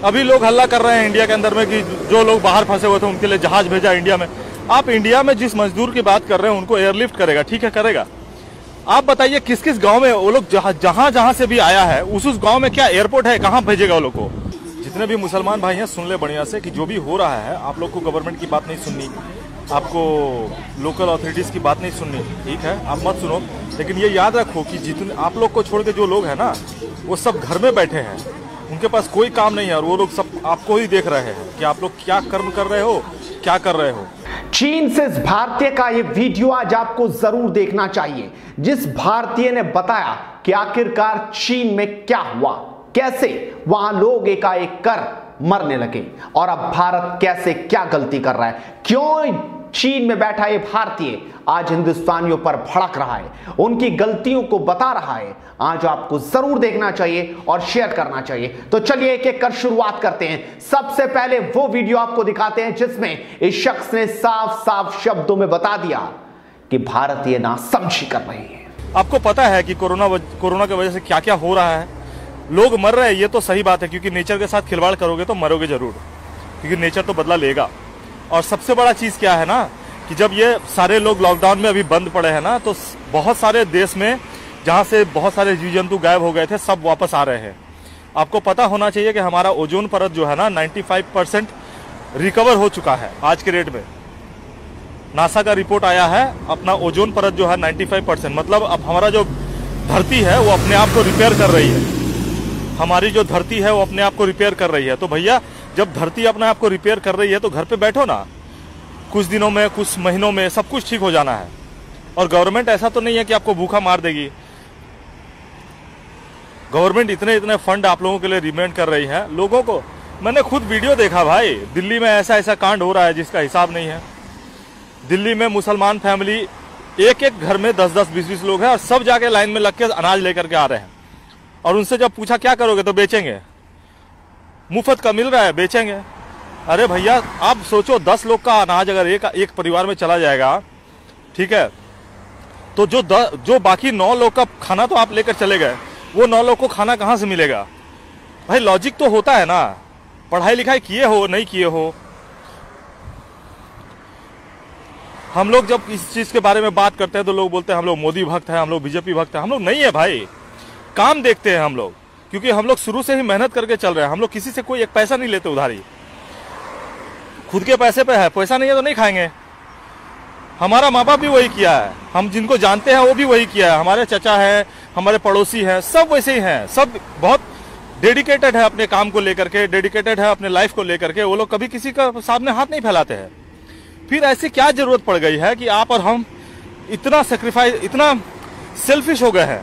अभी लोग हल्ला कर रहे हैं इंडिया के अंदर में कि जो लोग बाहर फंसे हुए थे उनके लिए जहाज भेजा इंडिया में। आप इंडिया में जिस मजदूर की बात कर रहे हैं उनको एयरलिफ्ट करेगा, ठीक है करेगा। आप बताइए किस किस गांव में वो लोग जहां जहां से भी आया है उस गांव में क्या एयरपोर्ट है, कहां भेजेगा वो लोग को। जितने भी मुसलमान भाई हैं सुन ले बढ़िया से कि जो भी हो रहा है आप लोग को गवर्नमेंट की बात नहीं सुननी, आपको लोकल अथॉरिटीज़ की बात नहीं सुननी, ठीक है आप मत सुनो। लेकिन ये याद रखो कि जितने आप लोग को छोड़ के जो लोग हैं ना वो सब घर में बैठे हैं, उनके पास कोई काम नहीं है और वो लोग सब आपको ही देख रहे हैं कि आप लोग क्या कर्म कर रहे हो, क्या कर रहे हो। चीन से इस भारतीय का ये वीडियो आज आपको जरूर देखना चाहिए, जिस भारतीय ने बताया कि आखिरकार चीन में क्या हुआ, कैसे वहां लोग एकाएक कर मरने लगे और अब भारत कैसे क्या गलती कर रहा है, क्यों चीन में बैठा ये भारतीय आज हिंदुस्तानियों पर भड़क रहा है, उनकी गलतियों को बता रहा है। आज आपको जरूर देखना चाहिए और शेयर करना चाहिए। तो चलिए एक एक कर शुरुआत करते हैं। सबसे पहले वो वीडियो आपको दिखाते हैं जिसमें इस शख्स ने साफ साफ शब्दों में बता दिया कि भारतीय नासमझी कर रहे हैं। आपको पता है कि कोरोना की वजह से क्या क्या हो रहा है, लोग मर रहे हैं, ये तो सही बात है क्योंकि नेचर के साथ खिलवाड़ करोगे तो मरोगे जरूर, क्योंकि नेचर तो बदला लेगा। और सबसे बड़ा चीज क्या है ना कि जब ये सारे लोग लॉकडाउन में अभी बंद पड़े हैं ना तो बहुत सारे देश में जहां से बहुत सारे जीव जंतु गायब हो गए थे सब वापस आ रहे हैं। आपको पता होना चाहिए कि हमारा ओजोन परत जो है ना 95% रिकवर हो चुका है आज के रेट में। नासा का रिपोर्ट आया है, अपना ओजोन परत जो है 95%, मतलब अब हमारा जो धरती है वो अपने आप को रिपेयर कर रही है। हमारी जो धरती है वो अपने आप को रिपेयर कर रही है। तो भैया जब धरती अपने आप को रिपेयर कर रही है तो घर पे बैठो ना, कुछ दिनों में कुछ महीनों में सब कुछ ठीक हो जाना है। और गवर्नमेंट ऐसा तो नहीं है कि आपको भूखा मार देगी। गवर्नमेंट इतने फंड आप लोगों के लिए रिमेंड कर रही है लोगों को। मैंने खुद वीडियो देखा भाई, दिल्ली में ऐसा कांड हो रहा है जिसका हिसाब नहीं है। दिल्ली में मुसलमान फैमिली एक एक घर में 10-10, 20-20 लोग हैं और सब जाके लाइन में लग के अनाज लेकर के आ रहे हैं। और उनसे जब पूछा क्या करोगे तो बेचेंगे, मुफ्त का मिल रहा है बेचेंगे। अरे भैया आप सोचो 10 लोग का अनाज अगर एक परिवार में चला जाएगा, ठीक है, तो जो बाकी 9 लोग का खाना तो आप लेकर चले गए, वो 9 लोग को खाना कहां से मिलेगा। भाई लॉजिक तो होता है ना, पढ़ाई लिखाई किए हो नहीं किए हो। हम लोग जब इस चीज के बारे में बात करते हैं तो लोग बोलते हैं हम लोग मोदी भक्त हैं, हम लोग बीजेपी भक्त हैं। हम लोग नहीं है भाई, काम देखते हैं हम लोग, क्योंकि हम लोग शुरू से ही मेहनत करके चल रहे हैं। हम लोग किसी से कोई एक पैसा नहीं लेते उधारी, खुद के पैसे पे है, पैसा नहीं है तो नहीं खाएंगे। हमारा माँ बाप भी वही किया है, हम जिनको जानते हैं वो भी वही किया है, हमारे चचा है, हमारे पड़ोसी हैं, सब वैसे ही हैं। सब बहुत डेडिकेटेड है अपने काम को लेकर के, डेडिकेटेड है अपने लाइफ को लेकर के। वो लोग कभी किसी का सामने हाथ नहीं फैलाते हैं। फिर ऐसी क्या जरूरत पड़ गई है कि आप और हम इतना सेक्रीफाइस, इतना सेल्फिश हो गए हैं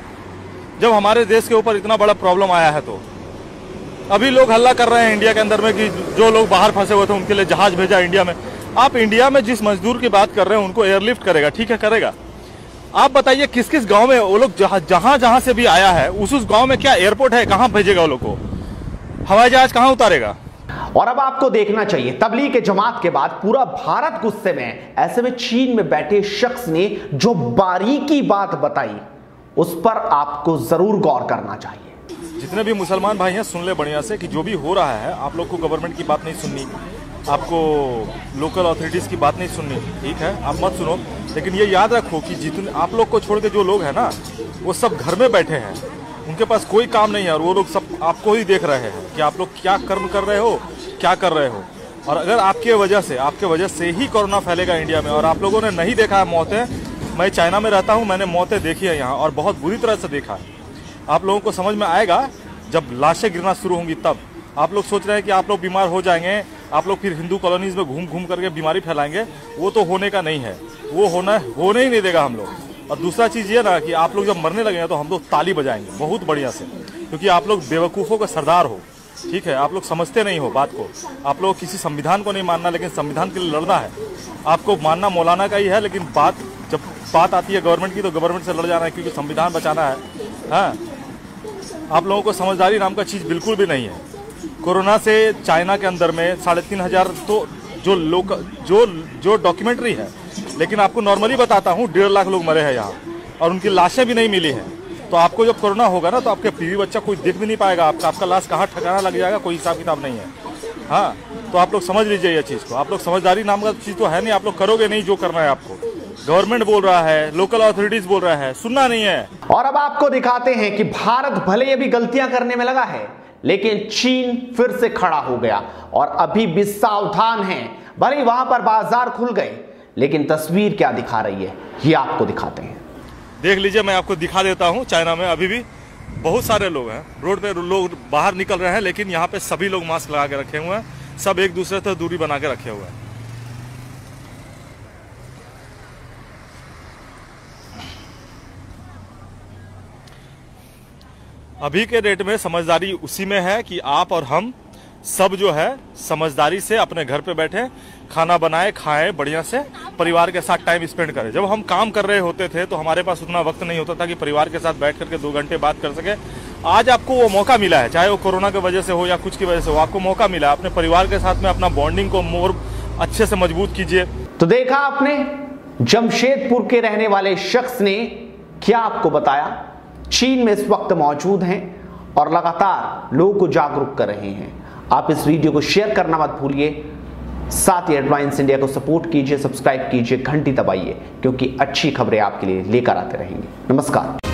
जब हमारे देश के ऊपर इतना बड़ा प्रॉब्लम आया है। तो अभी लोग हल्ला कर रहे हैं इंडिया के अंदर में कि जो लोग बाहर फंसे हुए थे उनके लिए जहाज भेजा इंडिया में। आप इंडिया में जिस मजदूर की बात कर रहे हैं उनको एयरलिफ्ट करेगा, ठीक है करेगा। आप बताइए किस किस गांव में वो लोग जहां जहां से भी आया है उस गांव में क्या एयरपोर्ट है, कहां भेजेगा वो लोग को, हवाई जहाज कहां उतारेगा। और अब आपको देखना चाहिए तबलीग के जमात के बाद पूरा भारत गुस्से में। ऐसे में चीन में बैठे शख्स ने जो बारीकी बात बताई उस पर आपको जरूर गौर करना चाहिए। जितने भी मुसलमान भाई हैं सुन ले बढ़िया से कि जो भी हो रहा है आप लोग को गवर्नमेंट की बात नहीं सुननी, आपको लोकल अथॉरिटीज़ की बात नहीं सुननी, ठीक है आप मत सुनो। लेकिन ये याद रखो कि जितने आप लोग को छोड़ के जो लोग हैं ना वो सब घर में बैठे हैं, उनके पास कोई काम नहीं है और वो लोग सब आपको ही देख रहे हैं कि आप लोग क्या कर्म कर रहे हो, क्या कर रहे हो। और अगर आपके वजह से ही कोरोना फैलेगा इंडिया में। और आप लोगों ने नहीं देखा है मौतें, मैं चाइना में रहता हूँ, मैंने मौतें देखी है यहाँ और बहुत बुरी तरह से देखा है। आप लोगों को समझ में आएगा जब लाशें गिरना शुरू होंगी तब। आप लोग सोच रहे हैं कि आप लोग बीमार हो जाएंगे, आप लोग फिर हिंदू कॉलोनीज में घूम घूम करके बीमारी फैलाएंगे, वो तो होने का नहीं है, वो होने ही नहीं देगा हम लोग। और दूसरा चीज़ ये ना कि आप लोग जब मरने लगेंगे तो हम लोग ताली बजाएंगे बहुत बढ़िया से, क्योंकि आप लोग बेवकूफ़ों का सरदार हो, ठीक है। आप लोग समझते नहीं हो बात को, आप लोग किसी संविधान को नहीं मानना लेकिन संविधान के लिए लड़ना है। आपको मानना मौलाना का ही है, लेकिन जब बात आती है गवर्नमेंट की तो गवर्नमेंट से लड़ जाना है क्योंकि संविधान बचाना है। हाँ, आप लोगों को समझदारी नाम का चीज़ बिल्कुल भी नहीं है। कोरोना से चाइना के अंदर में 3,500 तो जो डॉक्यूमेंट्री है, लेकिन आपको नॉर्मली बताता हूँ 1.5 लाख लोग मरे हैं यहाँ और उनकी लाशें भी नहीं मिली हैं। तो आपको जब कोरोना होगा ना तो आपके बीवी बच्चा कोई देख भी नहीं पाएगा, आपका लाश कहाँ ठिकाना लग जाएगा, कोई हिसाब किताब नहीं है। हाँ, तो आप लोग समझ लीजिए ये चीज़ को। आप लोग समझदारी नाम का चीज़ तो है नहीं, आप लोग करोगे नहीं जो करना है आपको। गवर्नमेंट बोल रहा है, लोकल अथॉरिटीज बोल रहा है, सुनना नहीं है। और अब आपको दिखाते हैं कि भारत भले अभी गलतियां करने में लगा है, लेकिन चीन फिर से खड़ा हो गया और अभी भी सावधान है। भले वहां पर बाजार खुल गए, लेकिन तस्वीर क्या दिखा रही है ये आपको दिखाते हैं। देख लीजिए, मैं आपको दिखा देता हूं। चाइना में अभी भी बहुत सारे लोग हैं, रोड पे लोग बाहर निकल रहे हैं, लेकिन यहाँ पे सभी लोग मास्क लगा के रखे हुए हैं, सब एक दूसरे से दूरी बना के रखे हुए हैं। अभी के डेट में समझदारी उसी में है कि आप और हम सब जो है समझदारी से अपने घर पे बैठे खाना बनाए, खाएं, बढ़िया से परिवार के साथ टाइम स्पेंड करें। जब हम काम कर रहे होते थे तो हमारे पास उतना वक्त नहीं होता था कि परिवार के साथ बैठ करके 2 घंटे बात कर सके। आज आपको वो मौका मिला है, चाहे वो कोरोना की वजह से हो या कुछ की वजह से हो, आपको मौका मिला है। अपने परिवार के साथ में अपना बॉन्डिंग को मोर अच्छे से मजबूत कीजिए। तो देखा आपने, जमशेदपुर के रहने वाले शख्स ने क्या आपको बताया। चीन में इस वक्त मौजूद हैं और लगातार लोगों को जागरूक कर रहे हैं। आप इस वीडियो को शेयर करना मत भूलिए, साथ ही एडवांस इंडिया को सपोर्ट कीजिए, सब्सक्राइब कीजिए, घंटी दबाइए, क्योंकि अच्छी खबरें आपके लिए लेकर आते रहेंगे। नमस्कार।